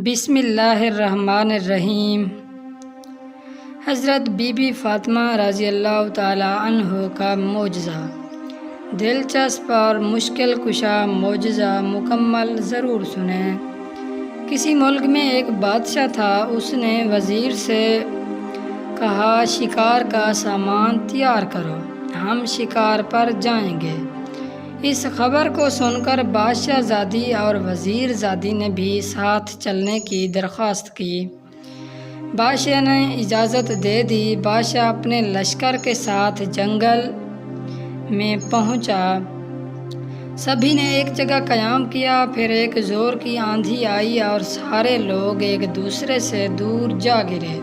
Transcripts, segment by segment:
بسم اللہ الرحمن الرحیم۔ حضرت بی بی فاطمہ رضی اللہ تعالیٰ عنہ کا معجزہ۔ دلچسپ اور مشکل کشا معجزہ مکمل ضرور سنیں۔ کسی ملک میں ایک بادشاہ تھا۔ اس نے وزیر سے کہا، شکار کا سامان تیار کرو، ہم شکار پر جائیں گے۔ اس خبر کو سن کر بادشاہ زادی اور وزیر زادی نے بھی ساتھ چلنے کی درخواست کی۔ بادشاہ نے اجازت دے دی۔ بادشاہ اپنے لشکر کے ساتھ جنگل میں پہنچا۔ سبھی نے ایک جگہ قیام کیا۔ پھر ایک زور کی آندھی آئی اور سارے لوگ ایک دوسرے سے دور جا گرے۔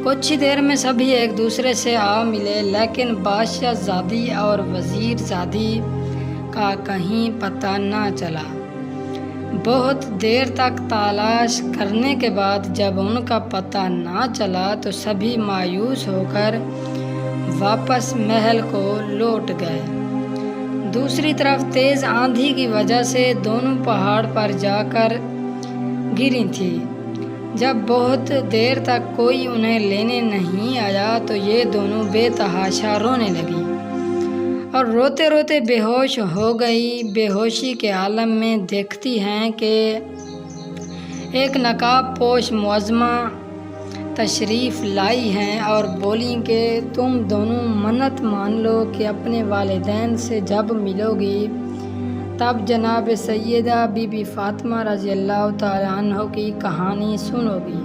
کچھ ہی دیر میں سبھی ایک دوسرے سے آ ملے، لیکن بادشاہ زادی اور وزیر زادی کا کہیں پتہ نہ چلا۔ بہت دیر تک تلاش کرنے کے بعد جب ان کا پتہ نہ چلا تو سبھی مایوس ہو کر واپس محل کو لوٹ گئے۔ دوسری طرف تیز آندھی کی وجہ سے دونوں پہاڑ پر جا کر گری تھیں۔ جب بہت دیر تک کوئی انہیں لینے نہیں آیا تو یہ دونوں بے تحاشا رونے لگیں اور روتے روتے بے ہوش ہو گئی۔ بے ہوشی کے عالم میں دیکھتی ہیں کہ ایک نقاب پوش معظمہ تشریف لائی ہیں اور بولیں کہ تم دونوں منت مان لو کہ اپنے والدین سے جب ملو گی تب جناب سیدہ بی بی فاطمہ رضی اللہ تعالیٰ عنہ کی کہانی سنو گی۔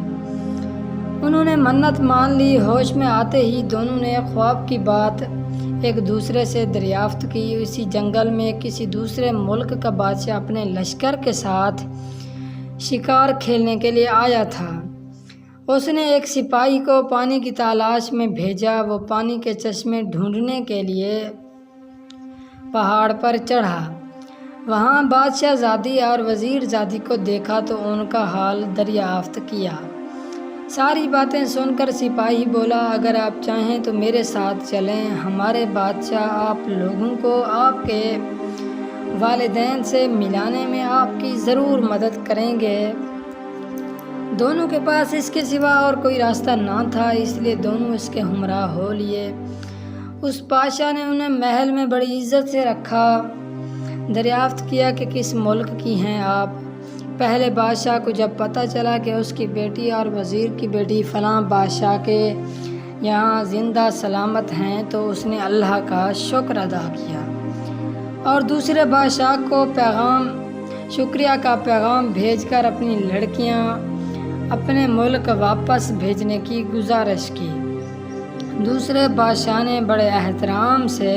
انہوں نے منت مان لی۔ ہوش میں آتے ہی دونوں نے خواب کی بات ایک دوسرے سے دریافت کی۔ اسی جنگل میں کسی دوسرے ملک کا بادشاہ اپنے لشکر کے ساتھ شکار کھیلنے کے لیے آیا تھا۔ اس نے ایک سپاہی کو پانی کی تلاش میں بھیجا۔ وہ پانی کے چشمے ڈھونڈنے کے لیے پہاڑ پر چڑھا۔ وہاں بادشاہ زادی اور وزیر زادی کو دیکھا تو ان کا حال دریافت کیا۔ ساری باتیں سن کر سپاہی بولا، اگر آپ چاہیں تو میرے ساتھ چلیں، ہمارے بادشاہ آپ لوگوں کو آپ کے والدین سے ملانے میں آپ کی ضرور مدد کریں گے۔ دونوں کے پاس اس کے سوا اور کوئی راستہ نہ تھا، اس لیے دونوں اس کے ہمراہ ہو لیے۔ اس بادشاہ نے انہیں محل میں بڑی عزت سے رکھا۔ دریافت کیا کہ کس ملک کی ہیں آپ؟ پہلے بادشاہ کو جب پتہ چلا کہ اس کی بیٹی اور وزیر کی بیٹی فلاں بادشاہ کے یہاں زندہ سلامت ہیں تو اس نے اللہ کا شکر ادا کیا اور دوسرے بادشاہ کو شکریہ کا پیغام بھیج کر اپنی لڑکیاں اپنے ملک واپس بھیجنے کی گزارش کی۔ دوسرے بادشاہ نے بڑے احترام سے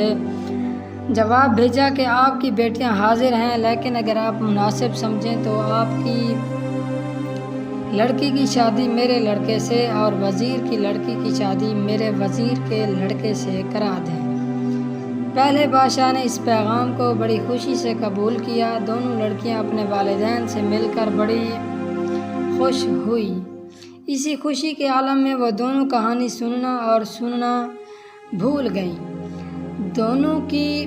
جواب بھیجا کہ آپ کی بیٹیاں حاضر ہیں، لیکن اگر آپ مناسب سمجھیں تو آپ کی لڑکی کی شادی میرے لڑکے سے اور وزیر کی لڑکی کی شادی میرے وزیر کے لڑکے سے کرا دیں۔ پہلے بادشاہ نے اس پیغام کو بڑی خوشی سے قبول کیا۔ دونوں لڑکیاں اپنے والدین سے مل کر بڑی خوش ہوئی۔ اسی خوشی کے عالم میں وہ دونوں کہانی سننا بھول گئیں۔ دونوں کی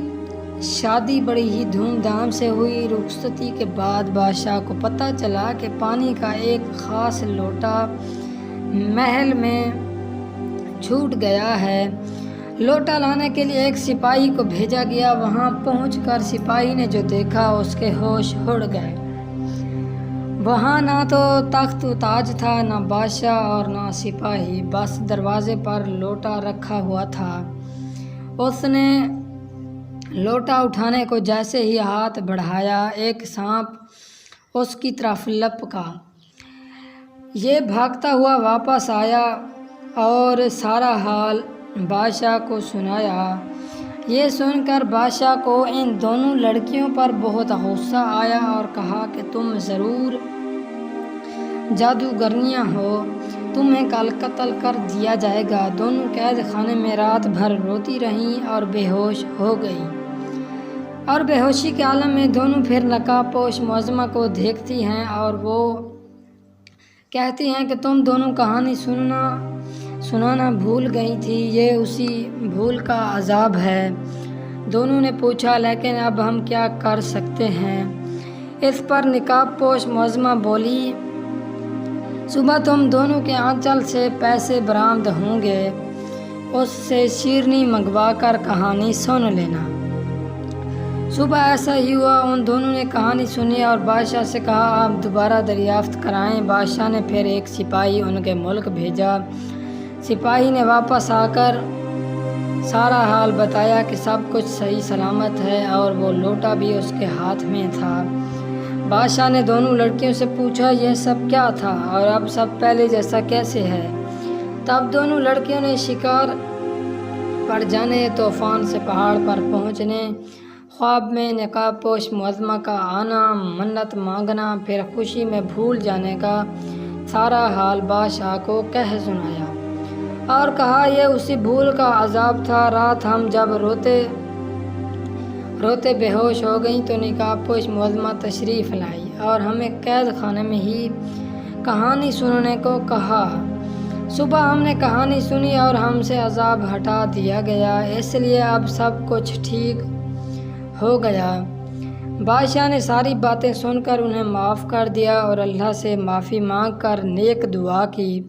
شادی بڑی ہی دھوم دھام سے ہوئی۔ رخصتی کے بعد بادشاہ کو پتہ چلا کہ پانی کا ایک خاص لوٹا محل میں چھوٹ گیا ہے۔ لوٹا لانے کے لیے ایک سپاہی کو بھیجا گیا۔ وہاں پہنچ کر سپاہی نے جو دیکھا اس کے ہوش اڑ گئے۔ وہاں نہ تو تخت و تاج تھا، نہ بادشاہ اور نہ سپاہی، بس دروازے پر لوٹا رکھا ہوا تھا۔ اس نے لوٹا اٹھانے کو جیسے ہی ہاتھ بڑھایا، ایک سانپ اس کی طرف لپکا۔ یہ بھاگتا ہوا واپس آیا اور سارا حال بادشاہ کو سنایا۔ یہ سن کر بادشاہ کو ان دونوں لڑکیوں پر بہت غصہ آیا اور کہا کہ تم ضرور جادوگرنیاں ہو، تمہیں کل قتل کر دیا جائے گا۔ دونوں قید خانے میں رات بھر روتی رہیں اور بے ہوش ہو گئیں، اور بے ہوشی کے عالم میں دونوں پھر نقاب پوش معظمہ کو دیکھتی ہیں اور وہ کہتی ہیں کہ تم دونوں کہانی سنانا بھول گئی تھی، یہ اسی بھول کا عذاب ہے۔ دونوں نے پوچھا، لیکن اب ہم کیا کر سکتے ہیں؟ اس پر نقاب پوش معظمہ بولی، صبح تم دونوں کے آنچل سے پیسے برآمد ہوں گے، اس سے شیرنی منگوا کر کہانی سن لینا۔ صبح ایسا ہی ہوا، ان دونوں نے کہانی سنی اور بادشاہ سے کہا آپ دوبارہ دریافت کرائیں۔ بادشاہ نے پھر ایک سپاہی ان کے ملک بھیجا۔ سپاہی نے واپس آ کر سارا حال بتایا کہ سب کچھ صحیح سلامت ہے اور وہ لوٹا بھی اس کے ہاتھ میں تھا۔ بادشاہ نے دونوں لڑکیوں سے پوچھا یہ سب کیا تھا اور اب سب پہلے جیسا کیسے ہے؟ تب دونوں لڑکیوں نے شکار پر جانے، طوفان سے پہاڑ پر پہنچنے، خواب میں نقاب پوش معظمہ کا آنا، منت مانگنا، پھر خوشی میں بھول جانے کا سارا حال بادشاہ کو کہہ سنایا اور کہا یہ اسی بھول کا عذاب تھا۔ رات ہم جب روتے بے ہوش ہو گئیں تو نقاب پوش معظمہ تشریف لائی اور ہمیں قید خانے میں ہی کہانی سننے کو کہا۔ صبح ہم نے کہانی سنی اور ہم سے عذاب ہٹا دیا گیا، اس لیے اب سب کچھ ٹھیک ہو گیا۔ بادشاہ نے ساری باتیں سن کر انہیں معاف کر دیا اور اللہ سے معافی مانگ کر نیک دعا کی۔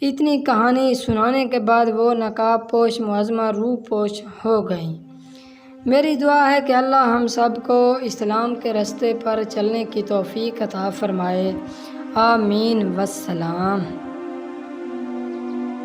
اتنی کہانی سنانے کے بعد وہ نقاب پوش معظمہ روح پوش ہو گئیں۔ میری دعا ہے کہ اللہ ہم سب کو اسلام کے راستے پر چلنے کی توفیق عطا فرمائے، آمین والسلام۔